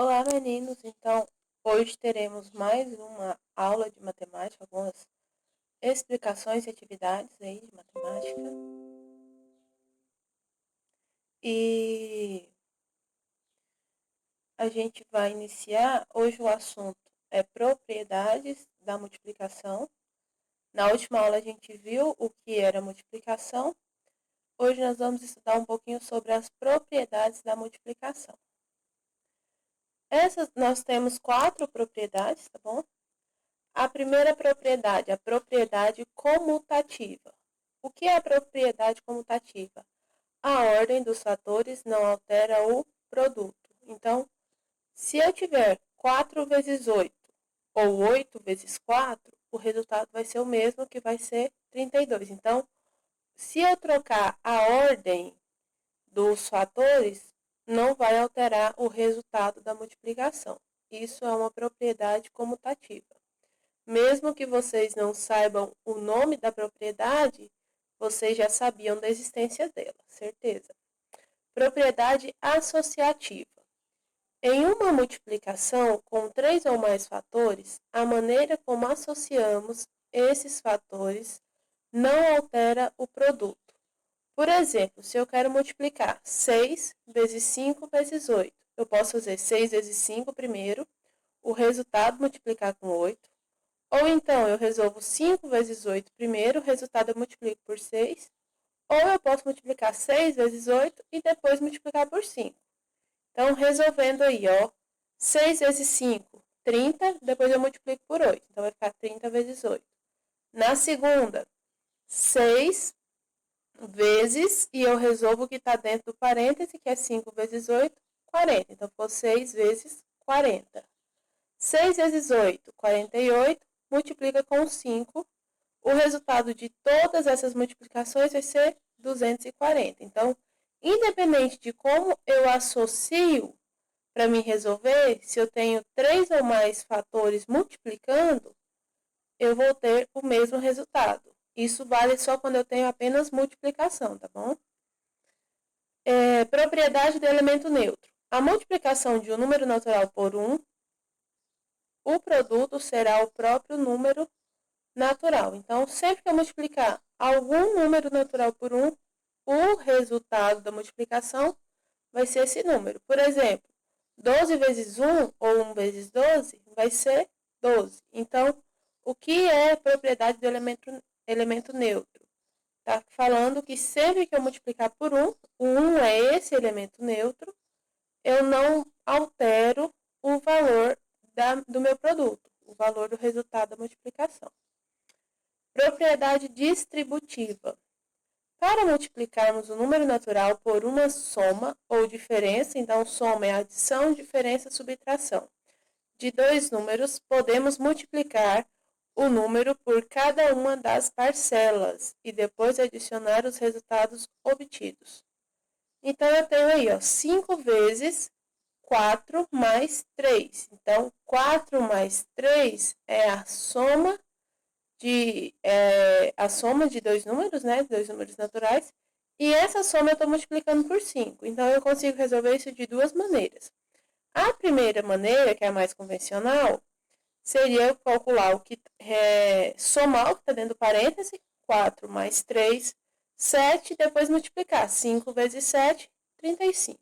Olá, meninos! Então, hoje teremos mais uma aula de matemática, algumas explicações e atividades aí de matemática. E a gente vai iniciar, hoje o assunto é propriedades da multiplicação. Na última aula a gente viu o que era multiplicação. Hoje nós vamos estudar um pouquinho sobre as propriedades da multiplicação. Nós temos 4 propriedades, tá bom? A primeira propriedade, a propriedade comutativa. O que é a propriedade comutativa? A ordem dos fatores não altera o produto. Então, se eu tiver 4 vezes 8 ou 8 vezes 4, o resultado vai ser o mesmo, que vai ser 32. Então, se eu trocar a ordem dos fatores, não vai alterar o resultado da multiplicação. Isso é uma propriedade comutativa. Mesmo que vocês não saibam o nome da propriedade, vocês já sabiam da existência dela, certeza. Propriedade associativa. Em uma multiplicação com 3 ou mais fatores, a maneira como associamos esses fatores não altera o produto. Por exemplo, se eu quero multiplicar 6 vezes 5 vezes 8, eu posso fazer 6 vezes 5 primeiro, o resultado multiplicar com 8. Ou então, eu resolvo 5 vezes 8 primeiro, o resultado eu multiplico por 6. Ou eu posso multiplicar 6 vezes 8 e depois multiplicar por 5. Então, resolvendo aí, ó, 6 vezes 5, 30, depois eu multiplico por 8. Então, vai ficar 30 vezes 8. Na segunda, 6 vezes, e eu resolvo o que está dentro do parêntese, que é 5 vezes 8, 40. Então, ficou 6 vezes 40. 6 vezes 8, 48, multiplica com 5. O resultado de todas essas multiplicações vai ser 240. Então, independente de como eu associo para me resolver, se eu tenho 3 ou mais fatores multiplicando, eu vou ter o mesmo resultado. Isso vale só quando eu tenho apenas multiplicação, tá bom? Propriedade do elemento neutro. A multiplicação de um número natural por o produto será o próprio número natural. Então, sempre que eu multiplicar algum número natural por o resultado da multiplicação vai ser esse número. Por exemplo, 12 vezes 1 ou 1 vezes 12 vai ser 12. Então, o que é propriedade do elemento neutro? Está falando que sempre que eu multiplicar por 1, o 1 é esse elemento neutro, eu não altero o valor do meu produto, o valor do resultado da multiplicação. Propriedade distributiva. Para multiplicarmos o número natural por uma soma ou diferença, então soma é adição, diferença, subtração, de dois números, podemos multiplicar o número por cada uma das parcelas e depois adicionar os resultados obtidos. Então, eu tenho aí, ó, 5 vezes 4 mais 3. Então, 4 mais 3 é a soma de dois números, né? Dois números naturais. E essa soma eu estou multiplicando por 5. Então, eu consigo resolver isso de duas maneiras. A primeira maneira, que é a mais convencional, seria eu calcular o que somar o que está dentro do parêntese, 4 mais 3, 7, depois multiplicar 5 vezes 7, 35.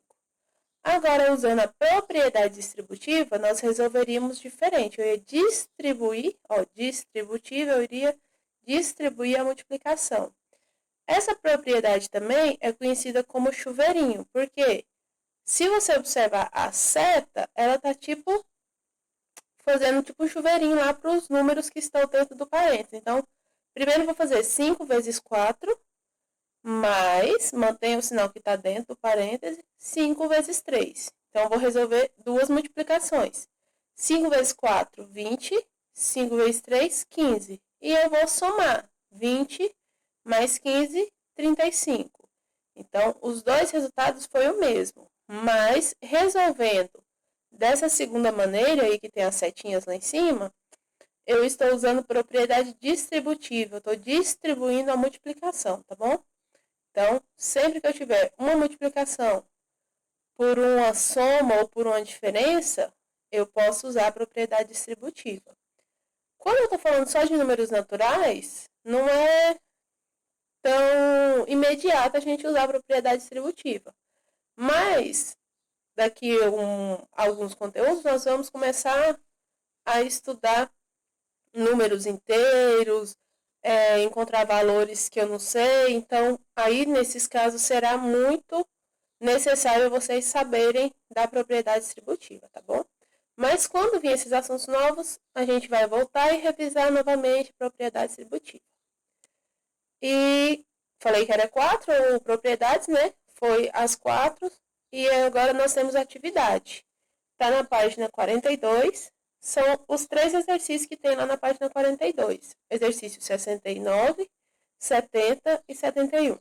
Agora, usando a propriedade distributiva, nós resolveríamos diferente. Eu ia distribuir, ó, distributiva, eu iria distribuir a multiplicação. Essa propriedade também é conhecida como chuveirinho, porque se você observar a seta, ela está tipo fazendo tipo um chuveirinho lá para os números que estão dentro do parênteses. Então, primeiro eu vou fazer 5 vezes 4, mais, mantenha o sinal que está dentro do parêntese, 5 vezes 3. Então, eu vou resolver duas multiplicações. 5 vezes 4, 20. 5 vezes 3, 15. E eu vou somar 20 mais 15, 35. Então, os dois resultados foi o mesmo. Mas, resolvendo dessa segunda maneira, aí que tem as setinhas lá em cima, eu estou usando propriedade distributiva. Eu estou distribuindo a multiplicação, tá bom? Então, sempre que eu tiver uma multiplicação por uma soma ou por uma diferença, eu posso usar a propriedade distributiva. Quando eu estou falando só de números naturais, não é tão imediato a gente usar a propriedade distributiva. Mas, daqui alguns conteúdos, nós vamos começar a estudar números inteiros, encontrar valores que eu não sei. Então, aí, nesses casos, será muito necessário vocês saberem da propriedade distributiva, tá bom? Mas quando vir esses assuntos novos, a gente vai voltar e revisar novamente a propriedade distributiva. E falei que era 4 propriedades, né? Foi as 4. E agora nós temos atividade. Está na página 42. São os 3 exercícios que tem lá na página 42. Exercício 69, 70 e 71.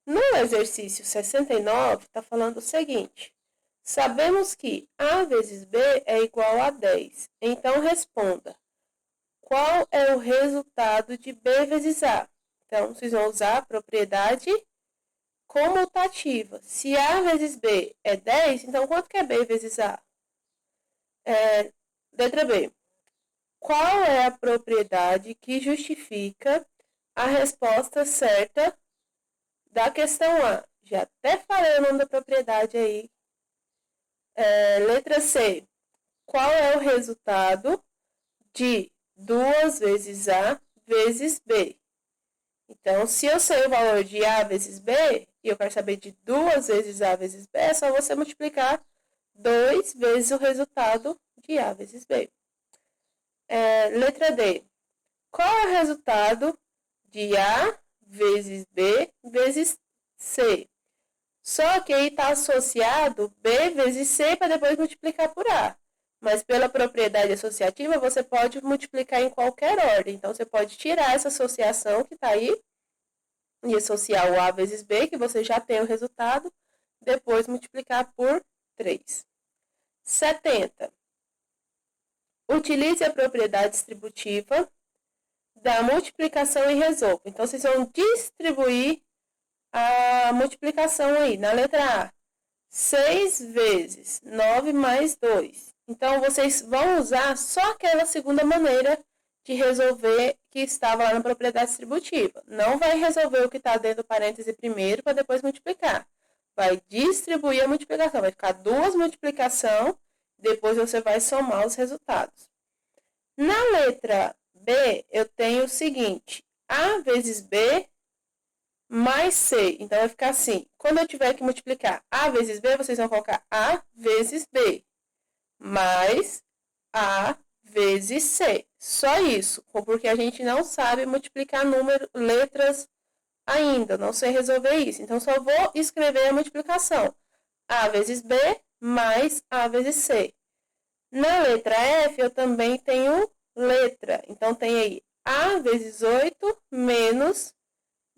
No exercício 69, está falando o seguinte. Sabemos que A vezes B é igual a 10. Então, responda. Qual é o resultado de B vezes A? Então, vocês vão usar a propriedade comutativa. Se A vezes B é 10, então quanto que é B vezes A? Letra B. Qual é a propriedade que justifica a resposta certa da questão A? Já até falei o nome da propriedade aí. Letra C. Qual é o resultado de 2 vezes A vezes B? Então, se eu sei o valor de A vezes B, e eu quero saber de 2 vezes A vezes B, é só você multiplicar 2 vezes o resultado de A vezes B. Letra D. Qual é o resultado de A vezes B vezes C? Só que aí está associado B vezes C para depois multiplicar por A. Mas pela propriedade associativa, você pode multiplicar em qualquer ordem. Então, você pode tirar essa associação que está aí e associar o A vezes B, que você já tem o resultado, depois multiplicar por 3. 70. Utilize a propriedade distributiva da multiplicação e resolva. Então, vocês vão distribuir a multiplicação aí. Na letra A, 6 vezes 9 mais 2. Então, vocês vão usar só aquela segunda maneira de resolver que estava lá na propriedade distributiva. Não vai resolver o que está dentro do parêntese primeiro para depois multiplicar. Vai distribuir a multiplicação. Vai ficar 2 multiplicações, depois você vai somar os resultados. Na letra B, eu tenho o seguinte. A vezes B mais C. Então, vai ficar assim. Quando eu tiver que multiplicar A vezes B, vocês vão colocar A vezes B. Mais A vezes C. Só isso. Porque a gente não sabe multiplicar letras ainda. Não sei resolver isso. Então, só vou escrever a multiplicação. A vezes B mais A vezes C. Na letra F, eu também tenho letra. Então, tem aí A vezes 8 menos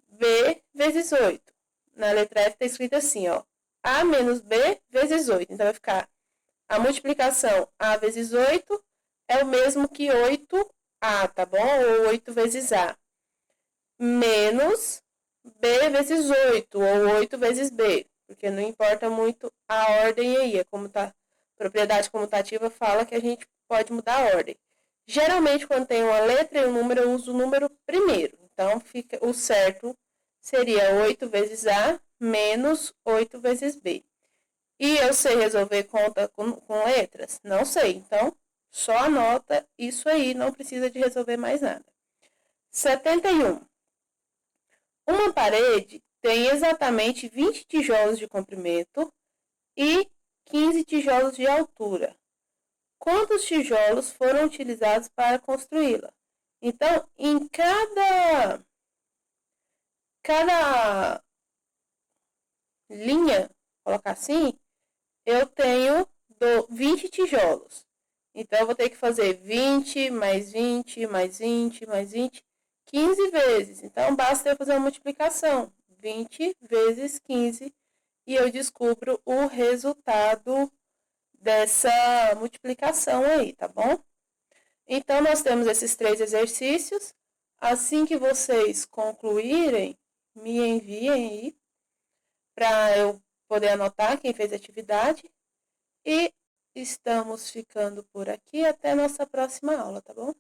B vezes 8. Na letra F está escrito assim, ó. A menos B vezes 8. Então, vai ficar a multiplicação A vezes 8 é o mesmo que 8A, tá bom? Ou 8 vezes A. Menos B vezes 8, ou 8 vezes B. Porque não importa muito a ordem aí. É como tá. Propriedade comutativa fala que a gente pode mudar a ordem. Geralmente, quando tem uma letra e um número, eu uso o número primeiro. Então, fica o certo seria 8 vezes A menos 8 vezes B. E eu sei resolver conta com letras? Não sei. Então, só anota isso aí, não precisa de resolver mais nada. 71. Uma parede tem exatamente 20 tijolos de comprimento e 15 tijolos de altura. Quantos tijolos foram utilizados para construí-la? Então, em cada linha, colocar assim, eu tenho 20 tijolos. Então, eu vou ter que fazer 20 mais 20 mais 20 mais 20, 15 vezes. Então, basta eu fazer uma multiplicação. 20 vezes 15 e eu descubro o resultado dessa multiplicação aí, tá bom? Então, nós temos esses 3 exercícios. Assim que vocês concluírem, me enviem aí para eu poder anotar quem fez a atividade. E estamos ficando por aqui até nossa próxima aula, tá bom?